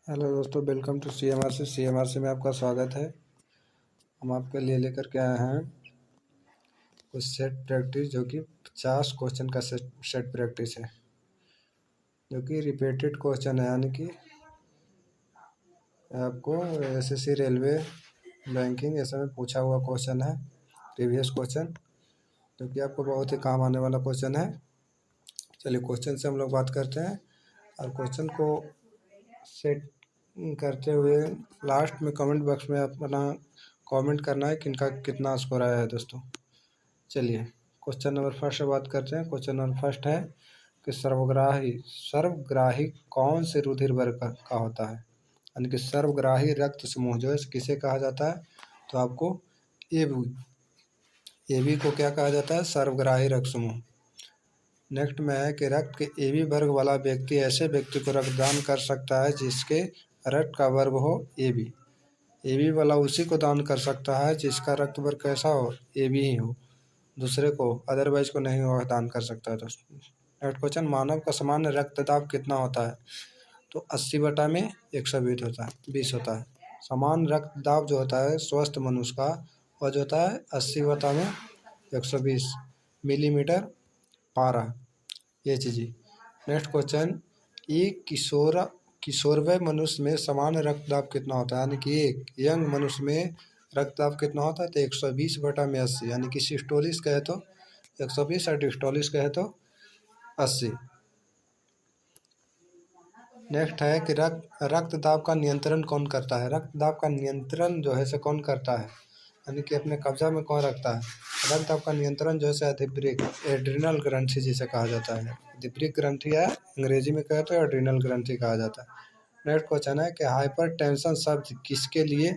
Hello दोस्तों, welcome to C M R C में आपका स्वागत है। हम आपके लिए लेकर के आए हैं कुछ सेट प्रैक्टिस, जो कि 50 क्वेश्चन का सेट प्रैक्टिस है, जो कि रिपीटेड क्वेश्चन है। यानी कि आपको एसएससी, रेलवे, बैंकिंग ये सब में पूछा हुआ क्वेश्चन है, प्रीवियस क्वेश्चन, जो कि आपको बहुत ही काम आने वाला क्वेश्चन है। चलिए क्वेश्चन से हम लोग बात करते हैं, और क्वेश्चन को सेट करते हुए लास्ट में कमेंट बॉक्स में अपना कमेंट करना है कि इनका कितना स्कोर आया है दोस्तों। चलिए क्वेश्चन नंबर फर्स्ट से बात करते हैं। क्वेश्चन नंबर फर्स्ट है कि सर्वग्राही कौन से रुधिर वर्ग का होता है। यानी कि सर्वग्राही रक्त समूह जो है किसे कहा जाता है, तो आपको ए बी को क्या कहा जाता है, सर्वग्राही रक्त समूह। नेक्स्ट में है कि रक्त के ए बी वर्ग वाला व्यक्ति ऐसे व्यक्ति को रक्तदान कर सकता है जिसके रक्त का वर्ग हो ए बी वाला उसी को दान कर सकता है जिसका रक्त वर्ग कैसा हो, ए बी ही हो, दूसरे को अदरवाइज को नहीं हुआ दान कर सकता है। दोस्तों नेक्स्ट क्वेश्चन, मानव का सामान्य रक्तदाब कितना होता है, तो 80/120 होता है, 20 होता है। सामान्य रक्तदाब जो होता है स्वस्थ मनुष्य का, वह जो होता है 80/120 मिलीमीटर पारा एच जी। नेक्स्ट क्वेश्चन, एक किशोरवय मनुष्य में सामान्य रक्तदाब कितना होता है। यानी कि एक यंग मनुष्य में रक्तदाब कितना होता है, तो 120/80। यानी कि सिस्टोलिस कहे तो 120 और डिस्टोलिस कहे तो 80। नेक्स्ट है कि रक्तदाब का नियंत्रण कौन करता है। रक्तदाब का नियंत्रण जो है से कौन करता है, यानी कि अपने कब्जा में कौन रखता है। रक्तदाब का नियंत्रण जो है अधिप्रिक एड्रिनल ग्रंथि जिसे कहा जाता है। अधिप्रिक ग्रंथि है, अंग्रेजी में कहे तो एड्रिनल ग्रंथि कहा जाता है। नेक्स्ट क्वेश्चन है कि हाइपरटेंशन शब्द किसके लिए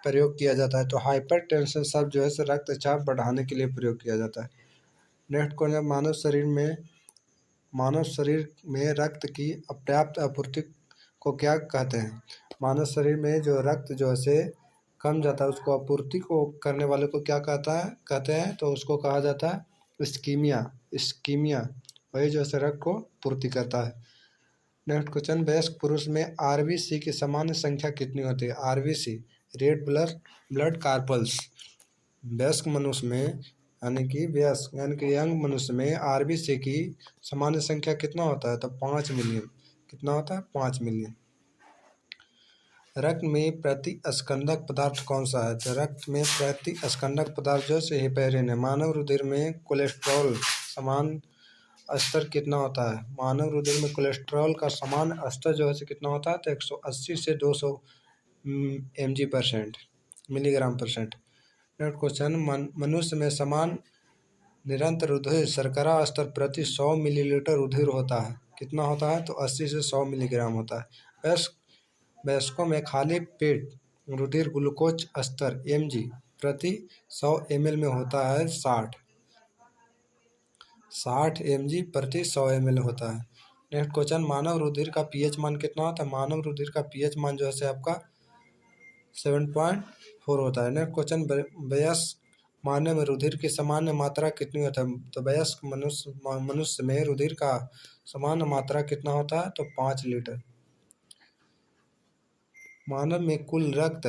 प्रयोग किया जाता है, तो हाइपरटेंशन शब्द जो है से रक्तचाप बढ़ाने के लिए प्रयोग किया जाता है। नेक्स्ट क्वेश्चन, मानव शरीर में रक्त की अपर्याप्त आपूर्ति को क्या कहते हैं। मानव शरीर में जो रक्त जो है कम जाता है, उसको आपूर्ति को करने वाले को क्या कहते हैं, तो उसको कहा जाता है इस्कीमिया। वही जो है रक्त को पूर्ति करता है। नेक्स्ट क्वेश्चन, वयस्क पुरुष में आरबीसी की सामान्य संख्या कितनी होती है। RBC red blood carpals. वयस्क मनुष्य में यानी कि यंग मनुष्य में आरबीसी की सामान्य संख्या कितना होता है, तो 5 मिलियन। कितना होता है, 5 मिलियन। रक्त में प्रतिस्कंदक पदार्थ कौन सा है, तो रक्त में प्रतिस्कंदक पदार्थ जो है हेपेरिन है। मानव रुधिर में कोलेस्ट्रॉल समान स्तर कितना होता है। मानव रुधिर में कोलेस्ट्रॉल का समान स्तर जो है कितना होता है, तो 180 से 200 mg/% मिलीग्राम/%। नेक्स्ट क्वेश्चन, मनुष्य में समान निरंतर रुधिर शर्करा स्तर प्रति 100 मिलीलीटर रुधिर होता है। कितना होता है, तो 80 से 100 मिलीग्राम होता है। वयस्कों में खाली पेट रुधिर ग्लूकोज स्तर mg प्रति 100 ml में होता है 60 mg प्रति 100 ml होता है। नेक्स्ट क्वेश्चन, मानव रुधिर का पीएच मान कितना होता है। मानव रुधिर का पीएच मान जो है आपका 7.4 होता है। नेक्स्ट क्वेश्चन, वयस्क मानव में रुधिर की सामान्य मात्रा कितनी होता है, तो वयस्क मनुष्य में रुधिर का सामान्य मात्रा कितना होता है, तो 5 लीटर। मानव में कुल रक्त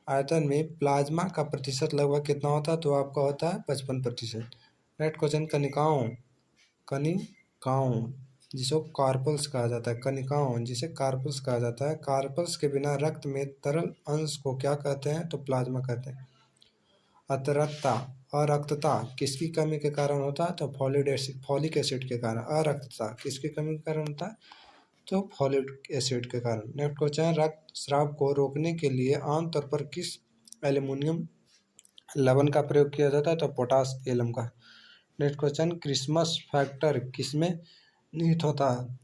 आयतन में प्लाज्मा का प्रतिशत लगभग कितना होता है, तो आपका होता है 55%। नेक्स्ट क्वेश्चन, कनिकाओं जिसको कार्पल्स कहा जाता है। कनिकाओं जिसे कार्पल्स कहा जाता है। कार्पल्स के बिना रक्त में तरल अंश को क्या कहते हैं, तो प्लाज्मा कहते हैं। अरक्तता किसकी कमी के कारण होता है, तो फॉलिक एसिड के कारण। अरक्तता किसकी कमी के कारण होता है, तो फॉलिक एसिड के कारण। नेक्स्ट क्वेश्चन, रक्त स्राव को रोकने के लिए आमतौर पर किस एल्युमिनियम लवण का प्रयोग किया जाता है, तो पोटास एलम का। नेक्स्ट क्वेश्चन, क्रिसमस फैक्टर किसमें निहित होता है,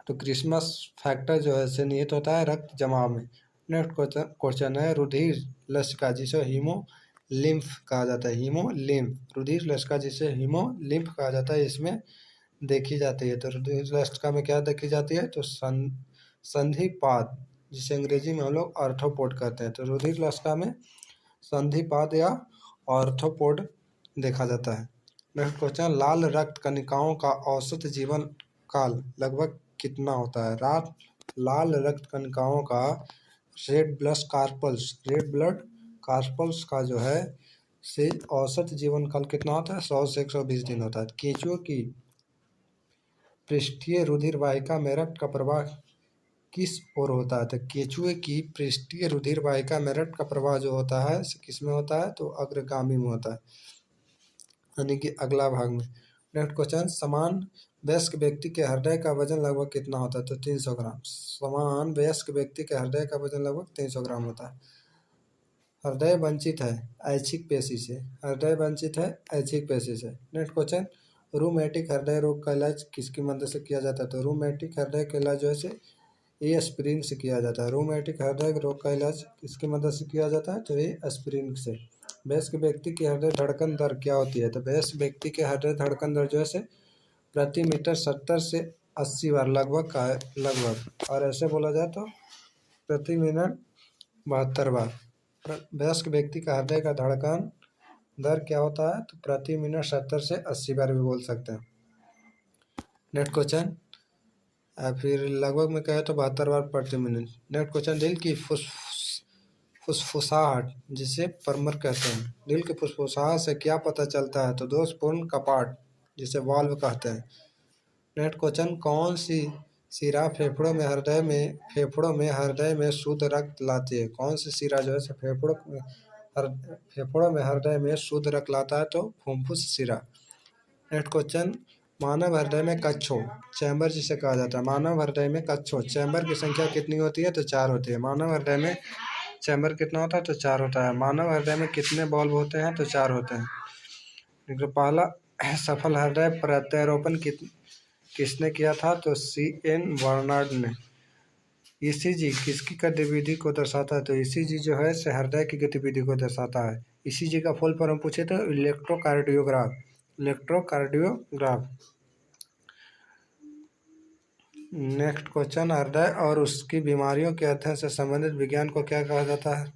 तो क्रिसमस फैक्टर जो है निहित होता है रक्त जमाव में। नेक्स्ट क्वेश्चन है, रुधिर लसिका जिसे हीमोलिम्फ कहा जाता है। हीमोलिम्फ रुधिर लसिका जिसे हीमोलिम्फ कहा जाता है, इसमें देखी जाती है। तो रुधिर लसिका में क्या देखी जाती है, तो संधिपाद जिसे अंग्रेजी में हम लोग आर्थ्रोपोड कहते हैं। तो रुधिर लसिका में संधिपाद या आर्थ्रोपोड देखा जाता है। नेक्स्ट क्वेश्चन, लाल रक्त कणिकाओं का औसत जीवन काल लगभग कितना होता है। लाल रक्त कणिकाओं का रेड ब्लड कार्पल्स का जो है से औसत जीवन काल कितना होता है? 100 से 120 दिन होता है। केंचुए की पृष्ठीय रुधिर वाहिका में रक्त का प्रवाह किस ओर होता है? तो केंचुए की पृष्ठीय रुधिर वाहिका में रक्त का प्रवाह जो होता है किस में होता है? तो अग्रगामी में होता है, यानी कि अगला भाग में। नेक्स्ट क्वेश्चन, समान वयस्क व्यक्ति के हृदय का वजन लगभग कितना होता है? तो 300 ग्राम। समान वयस्क व्यक्ति के हृदय का वजन लगभग 300 ग्राम होता है। हृदय वंचित है ऐच्छिक पेशी से। हृदय वंचित है ऐच्छिक पेशी से। नेक्स्ट क्वेश्चन, रूमेटिक हृदय रोग का इलाज किसकी मदद से किया जाता है? तो रूमेटिक हृदय का इलाज जो है एस्पिरिन से किया जाता है। रूमेटिक हृदय रोग का इलाज किसकी मदद से किया जाता है? तो एस्पिरिन से। वयस्क व्यक्ति की हृदय धड़कन दर क्या होती है? तो वयस्क व्यक्ति के हृदय धड़कन दर जो है प्रति मीटर 70 से 80 बार लगभग का है, लगभग। और ऐसे बोला जाए तो प्रति मिनट 72 बार। वयस्क व्यक्ति का हृदय का धड़कन दर क्या होता है? तो प्रति मिनट 70 से 80 बार भी बोल सकते हैं। नेक्स्ट क्वेश्चन, फिर लगभग में कहे तो 72 बार प्रति मिनट। नेक्स्ट क्वेश्चन, दिल की फुसफुसाहट जिसे परमर कहते हैं। दिल की फुसफुसाहट से क्या पता चलता है? तो दोषपूर्ण कपाट जिसे वाल्व कहते हैं। नेक्स्ट क्वेश्चन, कौन सी शिरा फेफड़ों में हृदय में शुद्ध रक्त लाती है? कौन सी शिरा जो है फेफड़ों में हृदय में शुद्ध रक्त लाता है? तो फुफ्फुस शिरा। नेक्स्ट क्वेश्चन, मानव हृदय में कक्षों चैम्बर जिसे कहा जाता है। मानव हृदय में कक्षों चैम्बर की संख्या कितनी होती है? तो 4 होती है। मानव हृदय में चैम्बर कितना होता है? तो 4 होता है। मानव हृदय में कितने बॉल्व होते हैं? तो 4 होते हैं। पहला सफल हृदय प्रत्यारोपण किसने किया था? तो CN बर्नार्ड ने। ECG किसकी गतिविधि को दर्शाता है? तो ECG जो है हृदय की गतिविधि को दर्शाता है। ECG का फुल फॉर्म पूछे तो इलेक्ट्रोकार्डियोग्राफ। नेक्स्ट क्वेश्चन, हृदय और उसकी बीमारियों के अध्ययन से संबंधित विज्ञान को क्या कहा जाता है?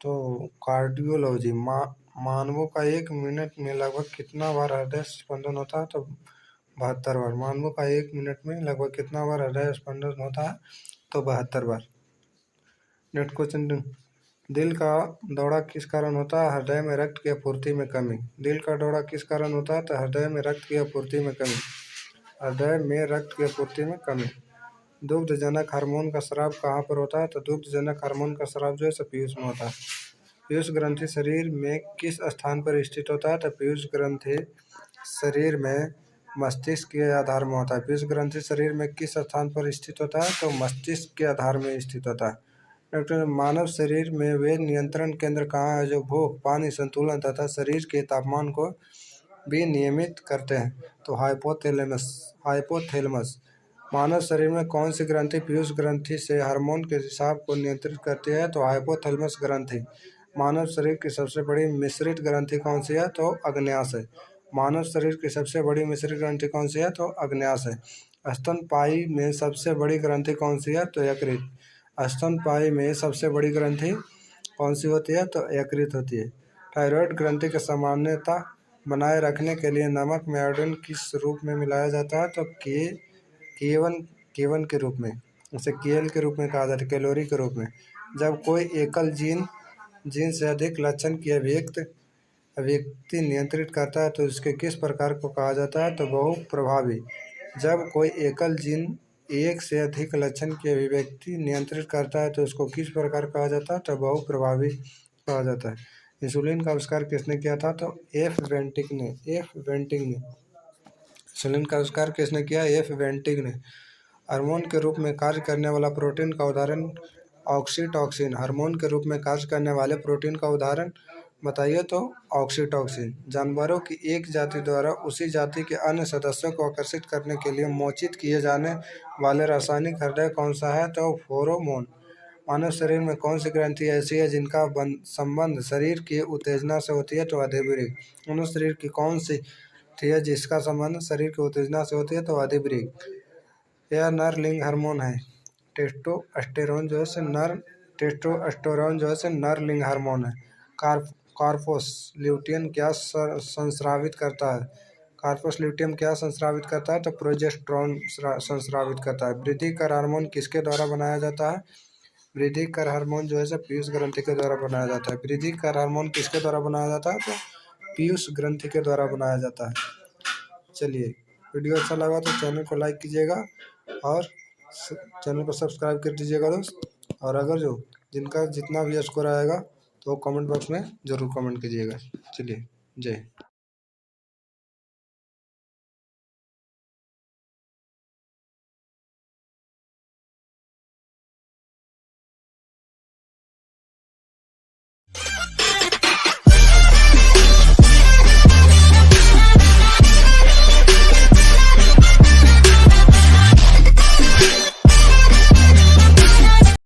तो कार्डियोलॉजी। मानवों का 1 मिनट में लगभग कितना बार हृदय स्पंदन होता है? तो 72 बार। मानवों का 1 मिनट में लगभग कितना बार हृदय स्पंदन होता है? तो 72 बार। नेक्स्ट क्वेश्चन, दिल का दौरा किस कारण होता है? हृदय में रक्त की आपूर्ति में कमी। दिल का दौरा किस कारण होता है? तो हृदय में रक्त की आपूर्ति में कमी। हृदय में रक्त की आपूर्ति में कमी। दुग्धजनक हार्मोन का स्राव कहाँ पर होता है? तो दुग्धजनक हार्मोन का स्राव जो है पीयूष में होता है। पीयूष ग्रंथि शरीर में किस स्थान पर स्थित होता है? तो पीयूष ग्रंथि शरीर में मस्तिष्क के आधार में होता है। पीयूष ग्रंथि शरीर में किस स्थान पर स्थित होता है? तो मस्तिष्क के आधार में स्थित होता है। डॉक्टर, मानव शरीर में वे नियंत्रण केंद्र कहाँ है जो भूख, पानी संतुलन तथा शरीर के तापमान को भी नियमित करते हैं? तो हाइपोथैलेमस। मानव शरीर में कौन सी ग्रंथि पीयूष ग्रंथि से हार्मोन के रिसाव को नियंत्रित करती है? तो हाइपोथैलेमस ग्रंथि। मानव शरीर की सबसे बड़ी मिश्रित ग्रंथि कौन सी है? तो अग्न्याशय। मानव शरीर की सबसे बड़ी मिश्रित ग्रंथि कौन सी है? तो अग्न्याशय। स्तनपायी में सबसे बड़ी ग्रंथि कौन सी है? तो यकृत। स्तनपायी में सबसे बड़ी ग्रंथि कौन सी होती है? तो यकृत होती है। थायराइड ग्रंथि की सामान्यता बनाए रखने के लिए नमक में आयोडीन किस रूप में मिलाया जाता है? तो K1 के रूप में, उसे KL के रूप में कहा जाता है, कैलोरी के रूप में। जब कोई एकल जीन से अधिक लक्षण की अभिव्यक्ति नियंत्रित करता है तो इसके किस प्रकार को कहा जाता है? तो बहुप्रभावी। जब कोई एकल जीन एक से अधिक लक्षण की अभिव्यक्ति नियंत्रित करता है तो इसको किस प्रकार कहा जाता है? तो बहुप्रभावी कहा जाता है। इंसुलिन का आविष्कार किसने किया था? तो F. वेंटिक ने। इंसुलिन का आविष्कार किसने किया? F. वेंटिक ने। हार्मोन के रूप में कार्य करने वाला प्रोटीन का उदाहरण ऑक्सीटॉसिन। हार्मोन के रूप में कार्य करने वाले प्रोटीन का उदाहरण बताइए? तो ऑक्सीटॉसिन। जानवरों की एक जाति द्वारा उसी जाति के अन्य सदस्यों को आकर्षित करने के लिए मोचित किए जाने वाले रासायनिक हृदय कौन सा है? तो फेरोमोन। मानव शरीर में कौन सी ग्रंथि ऐसी है जिनका संबंध शरीर की उत्तेजना से होती है? तो अधिवृक्क। मनुष्य शरीर की कौन सी है जिसका संबंध शरीर की उत्तेजना से होती है? तो अधिवृक्क। यह नर लिंग हार्मोन है। टेस्टोस्टेरोन जो है नर लिंग हार्मोन है। कार्पोस ल्यूटियन क्या संस्रावित करता है? कार्पस ल्यूटियम क्या संस्रावित करता है? तो प्रोजेस्टेरोन संस्रावित करता है। वृद्धि कर हार्मोन किसके द्वारा बनाया जाता है? वृद्धि कर हार्मोन जो है पीयूष ग्रंथि के द्वारा बनाया जाता है। वृद्धि कर हार्मोन किसके द्वारा बनाया जाता है? तो पीयूष ग्रंथि के द्वारा बनाया जाता है। चलिए, वीडियो अच्छा लगा तो चैनल को लाइक कीजिएगा और चैनल को सब्सक्राइब कर दीजिएगा दोस्त। और अगर जिनका जितना भी स्कोर आएगा तो कमेंट बॉक्स में ज़रूर कमेंट कीजिएगा। चलिए, जय हिंद।